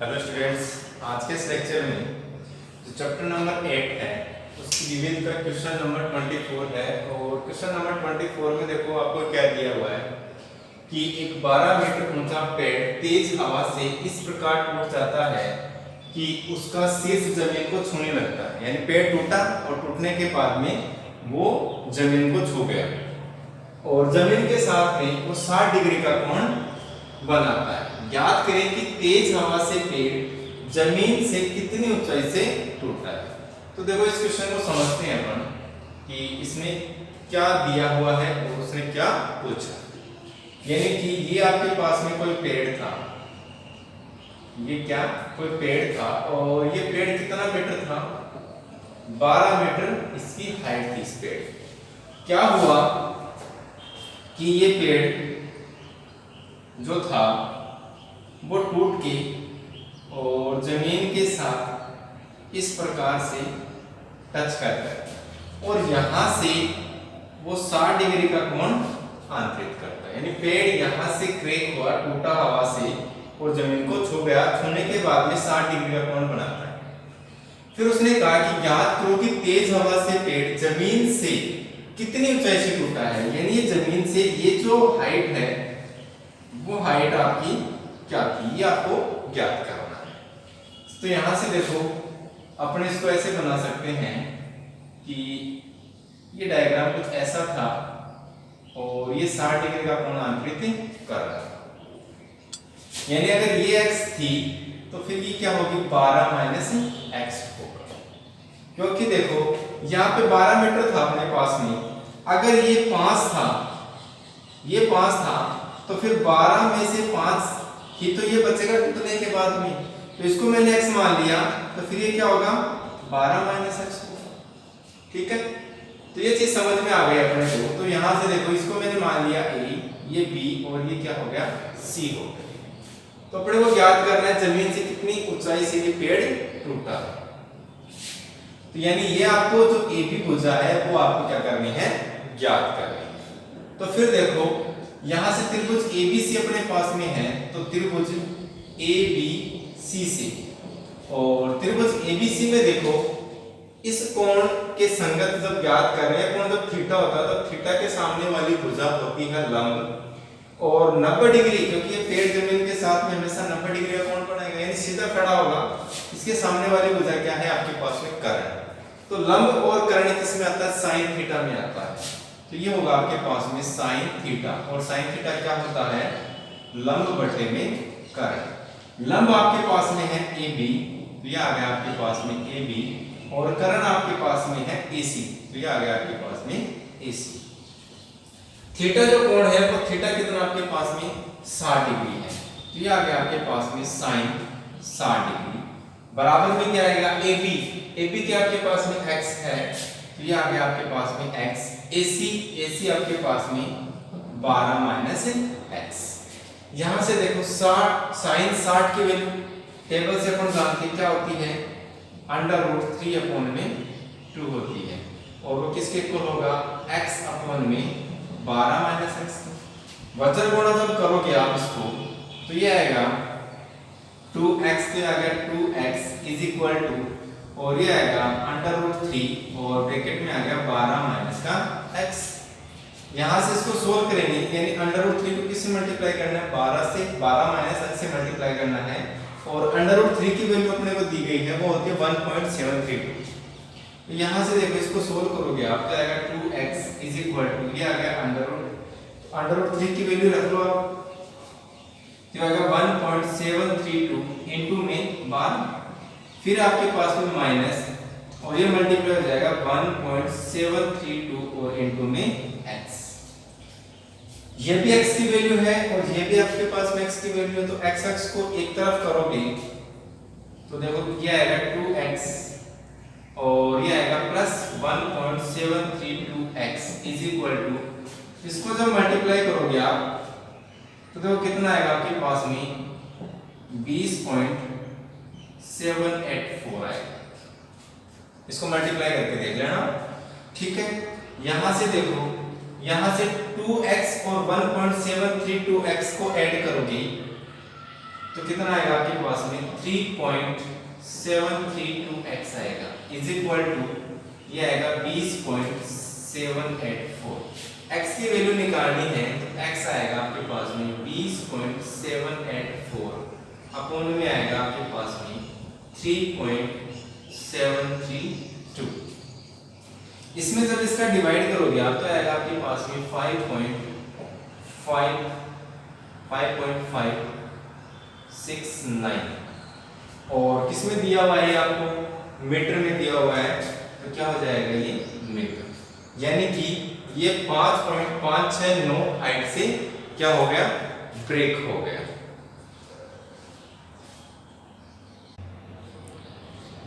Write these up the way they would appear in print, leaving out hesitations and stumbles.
Hello students, आज के इस लेक्चर में जो चैप्टर नंबर 8 है उसकी विविध का क्वेश्चन नंबर 24 है। और क्वेश्चन नंबर 24 में देखो आपको क्या दिया हुआ है कि एक 12 मीटर ऊंचा पेड़ तेज हवा से इस प्रकार टूट जाता है कि उसका शीर्ष जमीन को छूने लगता है। यानी पेड़ टूटा और टूटने के बाद में वो जमीन को छू गया और जमीन के साथ में वो 60 डिग्री का कोण बनाता है। याद करें कि तेज हवा से पेड़ जमीन से कितनी ऊंचाई से टूटता है। तो देखो इस क्वेश्चन को समझते हैं अपन कि इसमें क्या दिया हुआ है और उसने क्या पूछा। यानी कि ये आपके पास में कोई पेड़ था, ये क्या कोई पेड़ था और ये पेड़ कितना मीटर था, 12 मीटर इसकी हाइट थी। इस पेड़ क्या हुआ कि ये पेड़ जो था वो टूट के और जमीन के साथ इस प्रकार से टच करता है और यहां से वो 60 डिग्री का कोण आंतरित करता है। यानी पेड़ यहां से क्रैक हुआ, टूटा हवा से और जमीन को छू गया, छूने के बाद में 60 डिग्री का कोण बनाता है। फिर उसने कहा कि ज्ञात करो कि तेज हवा से पेड़ जमीन से कितनी ऊंचाई से टूटा है। यानी ये जमीन से ये जो हाइट है वो हाइट आपकी क्या थी, ये आपको ज्ञात करना है। तो यहां से देखो अपने इसको ऐसे बना सकते हैं कि ये डायग्राम कुछ ऐसा था और ये 60 डिग्री का कोण आंतरित कर रहा है। यानी अगर ये x थी तो फिर ये क्या होगी, 12 माइनस x होगा। क्योंकि देखो यहाँ पे 12 मीटर था अपने पास में, अगर ये 5 था, ये 5 था तो फिर 12 में से 5 ही तो ये बचेगा टूटने के बाद में। तो इसको मैंने x मान लिया तो फिर ये क्या होगा, 12 माइनस x होगा। ठीक है, तो ये चीज समझ में आ गई अपने को। तो यहां से देखो इसको मैंने मान लिया a, ये b और ये क्या हो गया, c हो गया। तो अपने को ज्ञात करना है जमीन से कितनी ऊंचाई से ये पेड़ टूटा है। तो यानी ये आपको जो a b भुजा है वो आपको क्या करनी है, ज्ञात करनी है। तो फिर देखो यहां से त्रिभुज ABC अपने पास में है, तो त्रिभुज ABC से और त्रिभुज ABC में देखो इस कोण के संगत जब ज्ञात कर रहे हैं, कोण जब थीटा होता है तो थीटा के सामने वाली भुजा होती है लंब और 90 डिग्री, क्योंकि ये पेड़ जमीन के साथ में हमेशा 90 डिग्री का कोण बनाएगा, यानी सीधा खड़ा होगा। इसके सामने वाली भुजा क्या है आपके पास में, कर्ण। तो लंब और कर्ण किसमें आता है, साइन थीटा में आता है। तो ये होगा आपके पास में साइन थीटा, और साइन थीटा क्या होता है, लंब बटे में कर्ण। लंब आपके पास में है AB, तो ये आ गया आपके पास में AB, और कर्ण आपके पास में है AC, तो ये आ गया आपके पास में AC। थीटा जो कोण है वो थीटा कितना आपके पास में 60 डिग्री है, तो ये आ गया आपके पास में साइन 60 डिग्री। बराबर में क्या आएगा, AB क्या आपके पास में x है, तो ये आ गया आपके पास में x। AC आपके पास में 12 माइनस x। यहां से देखो 60 साइन 60 की वैल्यू टेबल से अपन जानते हैं क्या होती है, √3 अपॉन में 2 होती है, और वो किसके इक्वल होगा, x अपॉन में 12 माइनस x। वज्र गुणा जब करोगे आप इसको तो ये आएगा 2x, तो आ गया 2x इज इक्वल टू, और ये आएगा √3 और ब्रैकेट में आ गया 12 माइनस का x। यहां से इसको सोल्व करेंगे, यानी √3 को किससे मल्टीप्लाई करना है, 12 से, 12 माइनस x से मल्टीप्लाई करना है, और √3 की वैल्यू अपने को दी गई है वो होती है 1.732। तो यहां से देखो इसको सोल्व करोगे आप तो आएगा 2x इज इक्वल टू, ये आ गया √3 की वैल्यू रख लो आप, तो आएगा 1.732 इनटू में 12, फिर आपके पास में माइनस और ये मल्टीप्लाई हो जाएगा 1.732 और इनटू में x। ये भी x की वैल्यू है और ये भी आपके पास में x की वैल्यू है, तो x को एक तरफ करोगे तो देखो ये आएगा 2x और ये आएगा plus 1.732x is equal to, इसको जब मल्टीप्लाई करोगे आप तो देखो कितना आएगा आपके पास में 20.784 आएगा। इसको मल्टीप्लाई करके देख लेना, ठीक है। यहां से देखो, यहां से 2x और 1.732x को ऐड करोगे तो कितना आएगा आपके पास में 3.732x आएगा इज इक्वल टू ये आएगा 20.784। x की वैल्यू निकालनी है तो x आएगा आपके पास में 20.784 अपॉन में आएगा आपके पास में 3.732। इसमें जब इसका डिवाइड करोगे आप तो आएगा आपके पास में 5.569 और किसमें दिया हुआ है आपको मीटर में दिया हुआ है तो क्या हो जाएगा ये मीटर, यानी कि ये 5.569 हाइट से क्या हो गया ब्रेक हो गया।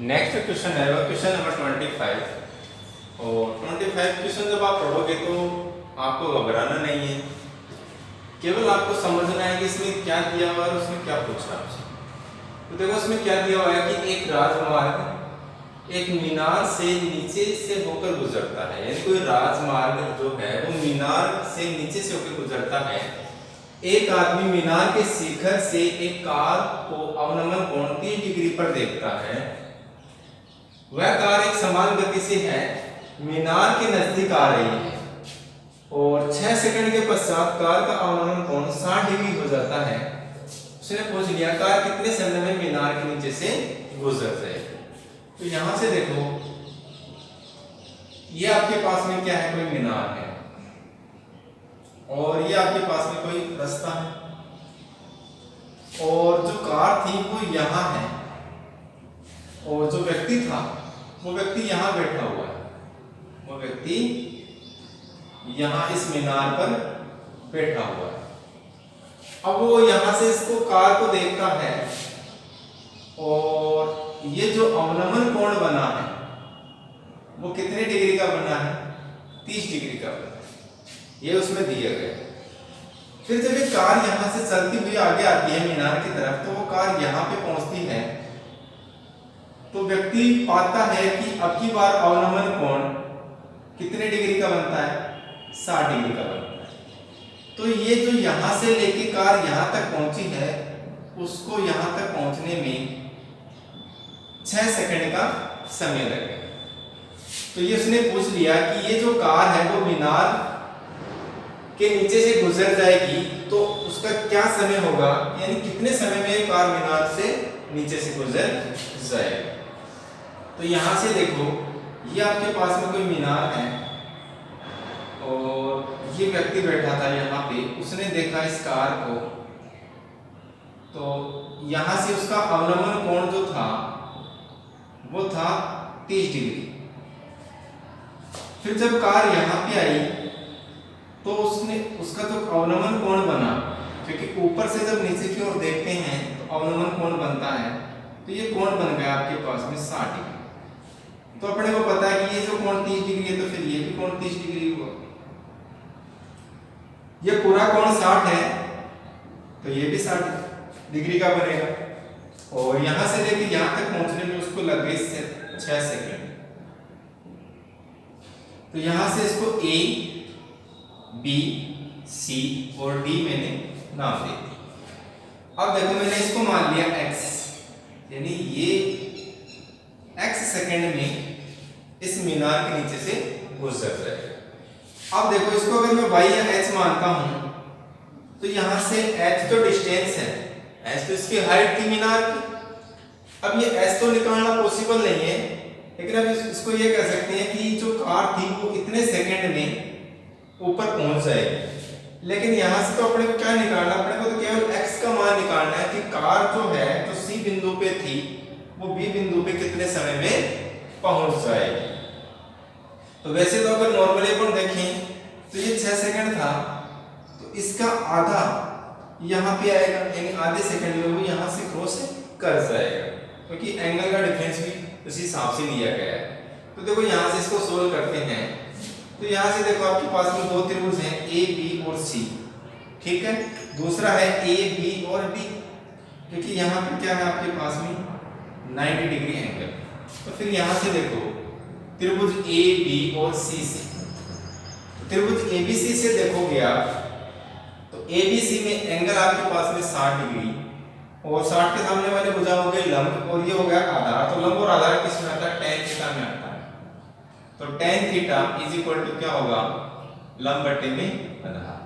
नेक्स्ट क्वेश्चन है वो क्वेश्चन नंबर 25 और 25 क्वेश्चन जब आप पढ़ोगे तो आपको घबराना नहीं है, केवल आपको समझना है कि इसमें क्या दिया हुआ है और उसमें क्या पूछा आपसे। तो देखो इसमें क्या दिया हुआ है कि एक राजमार्ग एक मीनार से नीचे से होकर गुजरता है, यानी कोई राजमार्ग जो है वो मीनार से नीचे से होकर गुजरता है। एक आदमी मीनार के शिखर से एक कार को अवनमन कोण 30 डिग्री पर देखता है। वह कार एक समान गति से है मीनार के नजदीक आ रही है और 6 सेकंड के पश्चात कार का अवनमन कोण 60 डिग्री हो जाता है। उसने पूछ लिया कार कितने समय में मीनार के नीचे से गुजर जाएगी। तो यहां से देखो ये आपके पास में क्या है कोई मीनार है और ये आपके पास में कोई रास्ता है और जो कार थी वो यहां है और जो व्यक्ति था वो व्यक्ति यहां बैठा हुआ है, वो व्यक्ति यहां इस मीनार पर बैठा हुआ है। अब वो यहां से इसको कार को देखता है और ये जो अवनमन कोण बना है वो कितने डिग्री का बना है 30 डिग्री का बना है, ये उसमें दिया गया। फिर जब ये कार यहां से चलती हुई आगे आती है मीनार की तरफ तो वो कार यहां पे पहुंचती है तो व्यक्ति पाता है कि अब की बार अवनमन कोण कितने डिग्री का बनता है 60 डिग्री का बनता है। तो ये जो यहां से लेके कार यहां तक पहुंची है उसको यहां तक पहुंचने में 6 सेकंड का समय लगेगा। तो ये उसने पूछ लिया कि ये जो कार है वो मीनार के नीचे से गुजर जाएगी तो उसका क्या समय होगा, यानी कितने समय में ये कार मीनार से नीचे से गुजर जाएगी। तो यहां से देखो ये आपके पास में कोई मीनार है और ये व्यक्ति बैठा था यहाँ पे, उसने देखा इस कार को तो यहां से उसका अवनमन कोण जो था वो था 30 डिग्री। फिर जब कार यहां पे आई तो उसने उसका जो अवनमन कोण बना, क्योंकि ऊपर से जब नीचे की ओर देखते हैं तो अवनमन कोण बनता है, तो ये कोण बन गया आपके पास में 60 डिग्री। तो अपने को पता है कि ये जो कोण 30 डिग्री है तो फिर ये भी कोण 30 डिग्री हुआ। ये पूरा कोण 60 है तो ये भी 60 डिग्री का बनेगा और यहां से लेके यहां तक पहुंचने में उसको लग गए 6 सेकंड। तो यहां से इसको A, B, C और D मैंने नाम दे दिया। अब देखो मैंने इसको मान लिया x, यानी ये x सेकंड में इस मीनार के नीचे से गुजर जाएगा। अब देखो इसको अगर मैं y या h मानता हूं तो यहां से h तो डिस्टेंस है, h तो इसकी हाइट थी मीनार की। अब ये h तो निकालना पॉसिबल नहीं है, लेकिन अब इसको ये कह सकते हैं कि जो कार थी वो इतने सेकंड में ऊपर पहुंच जाएगी। लेकिन यहां से तो अपने को क्या निकालना, अपने को तो केवल x का मान निकालना है कि कार जो है जो C बिंदु पे थी वो B बिंदु पे कितने समय में पहुंच जाएगी। तो वैसे तो अगर नॉर्मली अपन देखें तो ये 6 सेकंड था तो इसका आधा यहाँ पे आएगा, यानी आधे सेकंड में वो यहाँ से क्रॉस कर जाएगा, क्योंकि एंगल का डिफरेंस भी उसी हिसाब से लिया गया है। तो देखो यहाँ से इसको सोल्व करते हैं तो यहाँ से देखो आपके पास में दो त्रिभुज हैं A, B और C, ठीक है। दूसरा है A, B और D, क्योंकि यहाँ पे क्या है आपके पास में 90 डिग्री एंगल। तो फिर यहाँ से देखो त्रिभुज A, B और C से, त्रिभुज ABC से देखोगे आप तो ABC में एंगल आपके पास में 60 डिग्री और 60 के सामने वाली भुजा हो गई लंब और ये हो गया आधार। तो लंब और आधार किस में आता है? tan थीटा में आता है। तो tan theta is equal to क्या होगा? लंब बटे में आधार।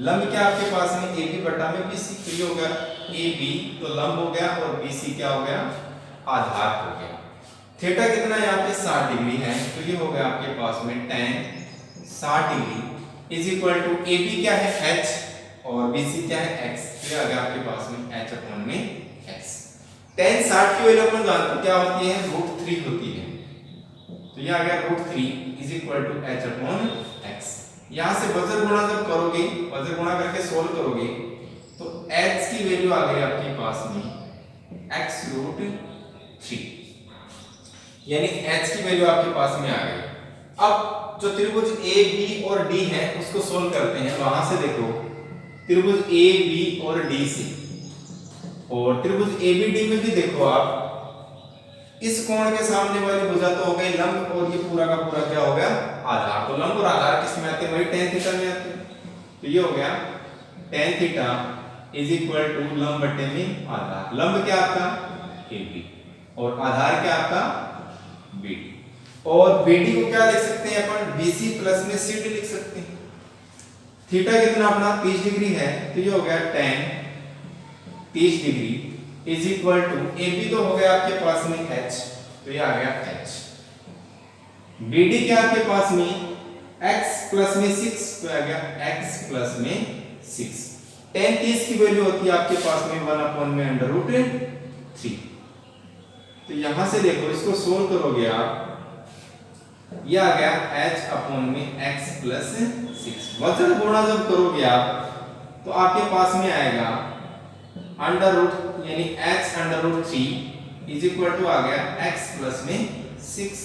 लंब क्या आपके पास में AB बटा में BC, तो ये हो गया AB, तो लंब हो गया और BC क्या हो गया? आधार हो गया। थीटा कितना यहाँ पे 60 डिग्री है, तो ये हो गया आपके पास में tan 60 degree is equal to AB क्या है? H और BC क्या है? X। तो ये आ गया आपके पास में H अपॉन में X। tan 60 की वैल्यू अपन जानते हैं क्या होती है? √3 होती है। तो ये आ गया √3 is equal to H upon X। यहाँ से वज्र गुणा जब करोगे, वज्र गुणा करके सोल्व करोगे तो H की वैल्यू आ गई आपके पास में x√3, यानी H की वैल्यू आपके पास में आ गई। अब जो त्रिभुज ए बी और डी है उसको सोल्व करते हैं। वहां से देखो त्रिभुज ए बी और डी से, और त्रिभुज ए बी डी में भी देखो आप, इस कोण के सामने वाली भुजा तो हो गई लंब और ये पूरा का पूरा क्या हो गया? आधार। तो लंब और आधार किस में आते हैं? वही tan थीटा में आते हैं। तो ये हो गया tan theta is equal to लंब बटे में आधार। लंब क्या आपका? AB और आधार क्या आपका? BD। और BD को क्या लिख सकते हैं अपन? BC प्लस में CD लिख सकते हैं। थीटा कितना अपना 30 डिग्री है, तो ये हो गया tan 30 degree is equal to AB तो हो गया आपके पास में H, तो ये आ गया H। BD क्या आपके पास में? X प्लस में 6, तो आ गया X प्लस में 6। tan 30 की वैल्यू होती है आपके पास में 1 अपॉन में √3। तो यहां से देखो इसको सोल्व करोगे आप, ये आ गया H अपॉन में X प्लस 6। वज्र गुणा जब करोगे आप तो आपके पास में आएगा √ यानी H√3 इज इक्वल टू आ गया X प्लस में 6।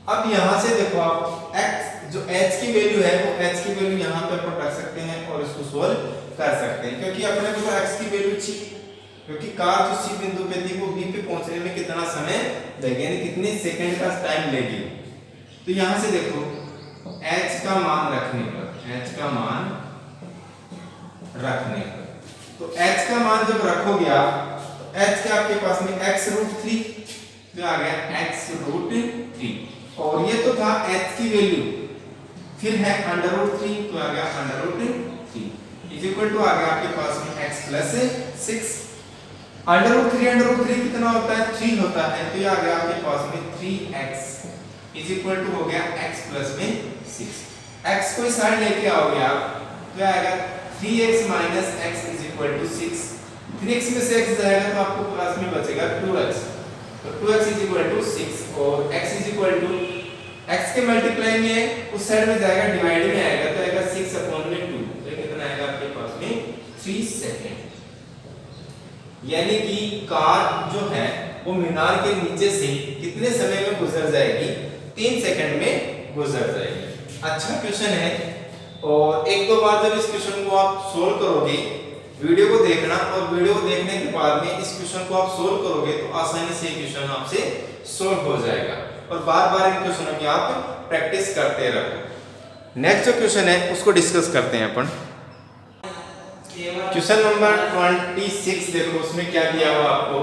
अब यहां से देखो आप X जो H की वैल्यू है वो H की वैल्यू यहां पे अपन रख सकते हैं और इसको सोल्व कर सकते हैं, क्योंकि अपने को X की वैल्यू थी, क्योंकि कार जो C बिंदु पे थी वो B पे पहुंचने में कितना समय लगेगा, यानी कितने सेकंड का टाइम लेगी। तो यहां से देखो H का मान रखने पर, H का मान रखने पर, तो H का मान जब रखोगे आप तो H के आपके पास में x√3, तो आ गया x√3, और ये तो था H की वैल्यू, फिर है √3, तो आ गया √3 इज इक्वल टू आ गया आपके पास में x प्लस 6। √3 कितना होता है? 3 होता है, तो ये आ गया आपके पास में 3x इज इक्वल टू हो गया x प्लस में 6। x को इस साइड लेके आओगे आप तो आएगा 3x minus x is equal to 6। 3x में से x जाएगा तो आपको प्लस में बचेगा 2x, तो 2x इज इक्वल टू 6, और x is equal to x के मल्टीप्लाई में उस साइड में जाएगा, डिवाइड में आएगा, तो आएगा 6 अपॉन में 2, तो ये कितना आएगा आपके पास में 3 सेकंड। यानी कि कार जो है वो मीनार के नीचे से कितने समय में गुजर जाएगी? 3 सेकंड में गुजर जाएगी। अच्छा क्वेश्चन है, और एक दो बार जब इस क्वेश्चन को आप सोल्व करोगे, वीडियो को देखना, और वीडियो को देखने के बाद में इस क्वेश्चन को आप सोल्व करोगे तो आसानी से क्वेश्चन आपसे सोल्व हो जाएगा, और बार-बार इन क्वेश्चनों की आप प्रैक्टिस करते रहो। नेक्स्ट जो क्वेश्चन है उसको डिस्कस करते हैं अपन। क्वेश्चन नंबर 26 देखो, उसमें क्या दिया हुआ आपको?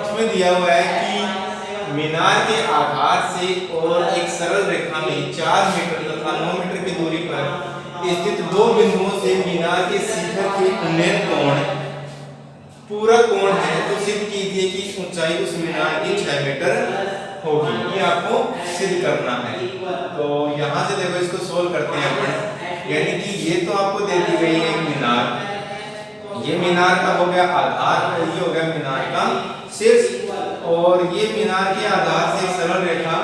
उसमें दिया हुआ है कि मीनार के आधार से और एक सरल रेखा में 4 मीटर तथा 9 मीटर की दूरी पर स्थित दो बिंदुओं से मीनार के शिखर के उन्नयन कोण पूरा कोण है, तो सिद्ध कीजिए कि ऊंचाई उस मीनार की 6 मीटर होगी। ये आपको सिद्ध करना है। तो यहाँ से देखो इसको सोल्व करते हैं अपन, यानी कि ये तो आपको दे दी गई है मीनार, ये मीनार का हो गया आधार और ये हो गया मीनार का शीर्ष, और ये मीनार के आधार से एक सरल रेखा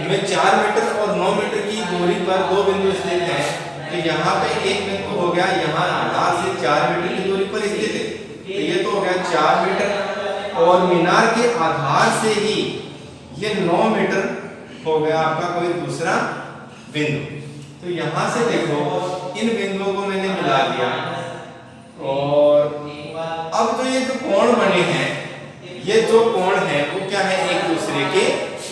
में 4 मीटर और 9 मीटर की दूरी पर दो बिंदु स्थित हैं। तो यहाँ पे एक बिंदु हो गया यहाँ आधार से 4 मीटर की दूरी पर स्थित है, तो ये तो हो गया 4 मीटर, और मीनार के आधार से ही ये 9 मीटर हो गया आपका कोई दूसरा बिंदु। तो यहाँ से देखो इन बिंदुओं को मैंने मिला दिया, और अब तो ये जो कोण बने हैं, ये जो कोण है वो क्या है? एक दूसरे के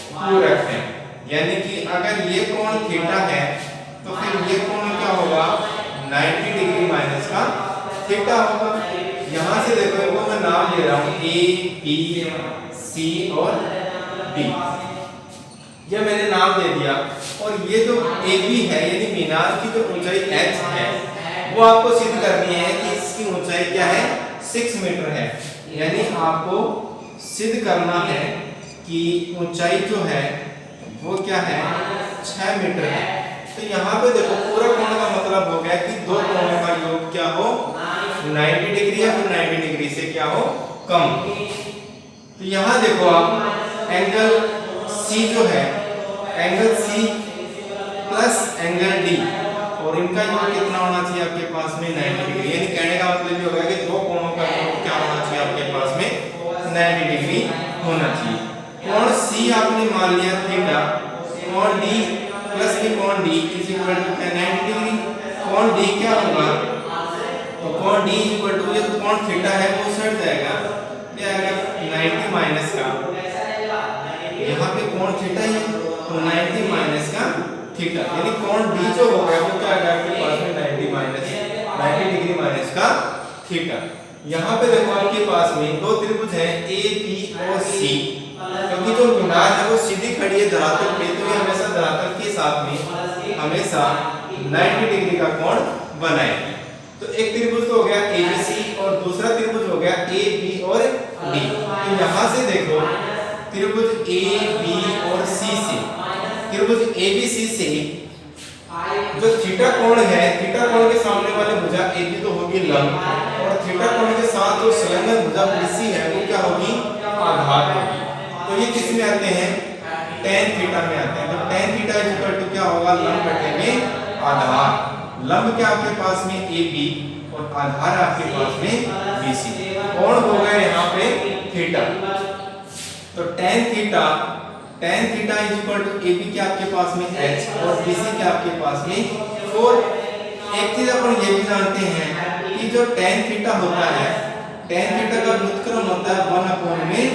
पूरक हैं, यानी कि अगर ये कोण थीटा है तो फिर ये कोण क्या होगा? 90 डिग्री माइनस का थीटा होगा। यहाँ से देखो इनको मैं नाम दे रहा हूँ ए बी सी और डी, ये मैंने नाम दे दिया। और ये जो ए बी है यानी मीनार की जो ऊंचाई h है वो आपको सिद्ध करनी है कि इसकी ऊंचाई क्या है 6 मीटर है। यानी आपको सिद्ध करना है कि ऊंचाई जो है वो क्या है 6 मीटर है। तो यहाँ पे देखो पूरा कोण का मतलब हो गया कि दो कोणों का योग क्या हो 90 डिग्री या फिर 90 डिग्री से क्या हो कम। तो यहाँ देखो आप एंगल C जो है angle C plus angle D और इनका योग कितना होना चाहिए आपके पास में 90 डिग्री। यानी कहने का मतलब ये होगा कि दो कोणों का योग क्या होना चाहिए आपके पास में 90 डिग्री होना चाहिए। कोण C आपने मान लिया थीटा, कोण D प्लस में कोण D is equal to 90 degree. कोण D क्या होगा तो कोण D इज इक्वल टू ये कोण थीटा है वो सट जाएगा, ये आएगा 90 माइनस का यहाँ पे कोण थीटा ही तो 90 माइनस का थीटा, यानी कोण D जो हो गया वो क्या आ गया आपके पास में 90 डिग्री माइनस का थीटा। यहाँ पे देखो आपके पास में दो त्रिभुज हैं A B और C, क्योंकि जो मीनार है वो सीधी खड़ी है धरातल पे, तो ये हमेशा धरातल के साथ में हमेशा 90 डिग्री का कोण बनाएगी। तो एक त्रिभुज तो हो गया ABC और दूसरा त्रिभुज हो गया AB और D। तो यहाँ से देखो त्रिभुज AB और C से त्रिभुज ABC से जो थीटा कोण है, थीटा कोण के सामने वाली भुजा AB तो होगी लंब और थीटा कोण के साथ जो संलग्न भुजा BC है वो क्या होगी आधार होगी। तो ये किस में आते हैं tan थीटा में आते हैं। तो tan theta is equal to क्या होगा लंब बटे में आधार। लंब क्या आपके पास में AB और आधार आपके पास में BC। कोण हो गए यहाँ पे थीटा, तो tan theta is equal to AB क्या आपके पास में h और BC क्या आपके पास में 4। एक चीज अपन ये भी जानते हैं कि जो tan थीटा होता है, tan थीटा का व्युत्क्रम होता है 1 अपॉन में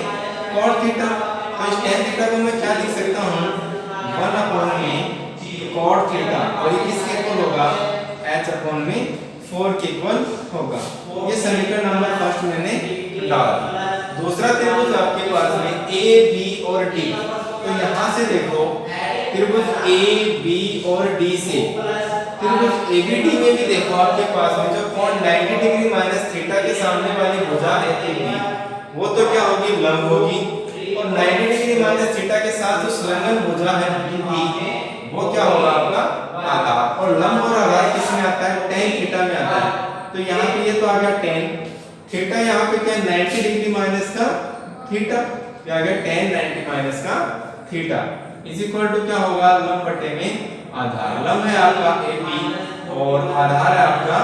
cot थीटा। तो इस tan थीटा को मैं क्या लिख सकता हूँ 1 अपॉन में cot थीटा और ये किसके इक्वल होगा h अपॉन में 4 के इक्वल होगा। ये समीकरण नंबर फर्स्ट मैंने डाला। दूसरा त्रिभुज आपके पास में A B और D, तो यहाँ से देखो त्रिभुज A B और D से त्रिभुज ABD में भी देखो आपके पास में जो कोण 90 डिग्री माइनस थीटा के सामने वाली भुजा है AB वो तो क्या होगी लंब होगी, और 90 डिग्री माइनस थीटा के साथ जो संलग्न भुजा है BD वो क्या होगा आपका आधार। और लंब और आधार किस में आता है tan थीटा में आता है। तो यहाँ पे ये तो आ गया tan थीटा, यहाँ पे क्या 90 डिग्री माइनस का थीटा, क्या आ गया tan 90 माइनस का थीटा इज इक्वल टू क्या होगा लंब बटे में आधार। लंब है आपका AB और आधार है आपका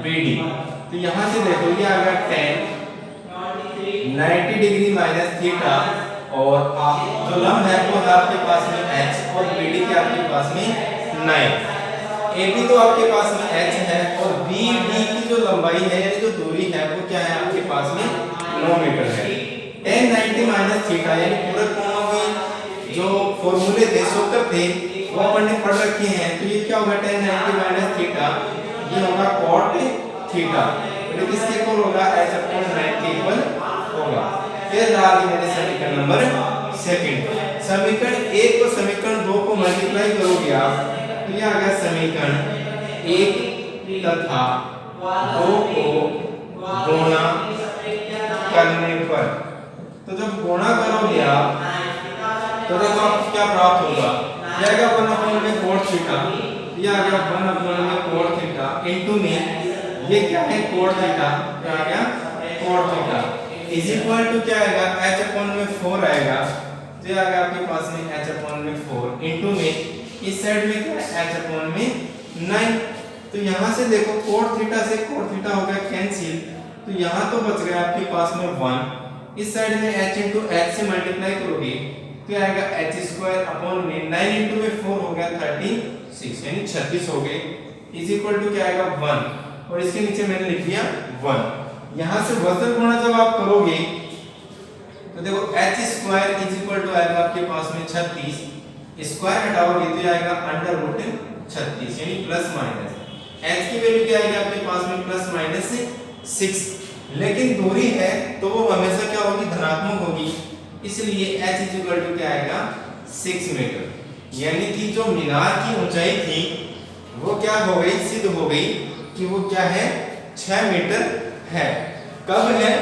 BD। तो यहाँ से देखो ये आ गया tan 90 डिग्री माइनस थीटा और जो लंब है वो है आपके पास में h और BD के आपके पास में 9। AB तो आपके पास में h है और BD की जो लंबाई है यानी जो दूरी है वो क्या है आपके पास में 9 मीटर है। tan 90 माइनस थीटा यानी पूरे कोणों के जो फॉर्मूले थे सूत्र थे वो अपन ने पढ़ रखे हैं। तो ये क्या होगा tan 90 माइनस थीटा ये होगा cot थीटा, तो किसके इक्वल होगा h अपॉन 9 के इक्वल होगा। ये रहा मेरे समीकरण नंबर सेकंड। समीकरण 1 को समीकरण 2 को मल्टीप्लाई करोगे आप तो ये आ गया समीकरण 1 तथा 2 को गुणा करने पर, तो जब गुणा करोगे आप तो देखो आपको क्या प्राप्त होगा, ये आएगा 1 अपॉन में cot थीटा, ये आ गया 1 अपॉन में cot थीटा इनटू में ये क्या है cot थीटा, क्या आ गया cot theta is equal to क्या आएगा h अपॉन में 4 आएगा, जो आ गया आपके पास में h अपॉन में 4 इनटू में इस साइड में क्या है h अपॉन में 9। तो यहाँ से देखो cot थीटा से cot थीटा हो गया कैंसिल, तो यहाँ तो बच गया आपके पास में 1, इस साइड में h इनटू h से मल्टीप्लाई करोगे तो आएगा h स्क्वायर अपॉन में 9 इनटू में 4 हो गया 36 यानी 36 हो गए इज इक्वल टू क्या आएगा 1 और इसके नीचे मैंने लिख दिया 1। यहाँ से वजन गुणा जब आप करोगे तो देखो h square is equal to आएगा आपके पास में 36, स्क्वायर हटाओगे तो आएगा अंडर रूट 36 यानी प्लस माइनस, h की वैल्यू क्या आएगी आपके पास में प्लस माइनस 6 लेकिन दूरी है तो वो हमेशा क्या होगी, धनात्मक होगी, इसलिए h इक्वल टू क्या आएगा 6 मीटर। यानी कि जो मीनार की ऊंचाई थी वो क्या हो गई, सिद्ध हो गई कि वो क्या है 6 मीटर है। कब है,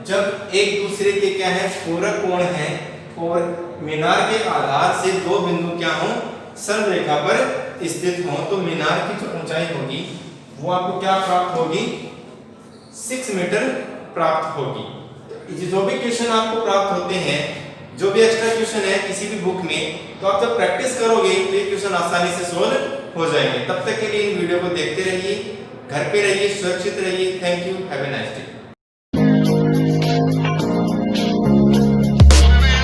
जब एक दूसरे के क्या है पूरक कोण है और मीनार के आधार से दो बिंदु क्या हो, सरल रेखा पर स्थित हो, तो मीनार की जो ऊंचाई होगी वो आपको क्या प्राप्त होगी, 6 मीटर प्राप्त होगी। जो भी क्वेश्चन आपको प्राप्त होते हैं, जो भी एक्स्ट्रा क्वेश्चन है किसी भी बुक में, तो आप जब प्रैक्टिस करोगे तो ये क्वेश्चन आसानी से सोल्व हो जाएंगे। तब तक के लिए इन वीडियो को देखते रहिए, घर पे रहिए, सुरक्षित रहिए। Thank you, have a nice day.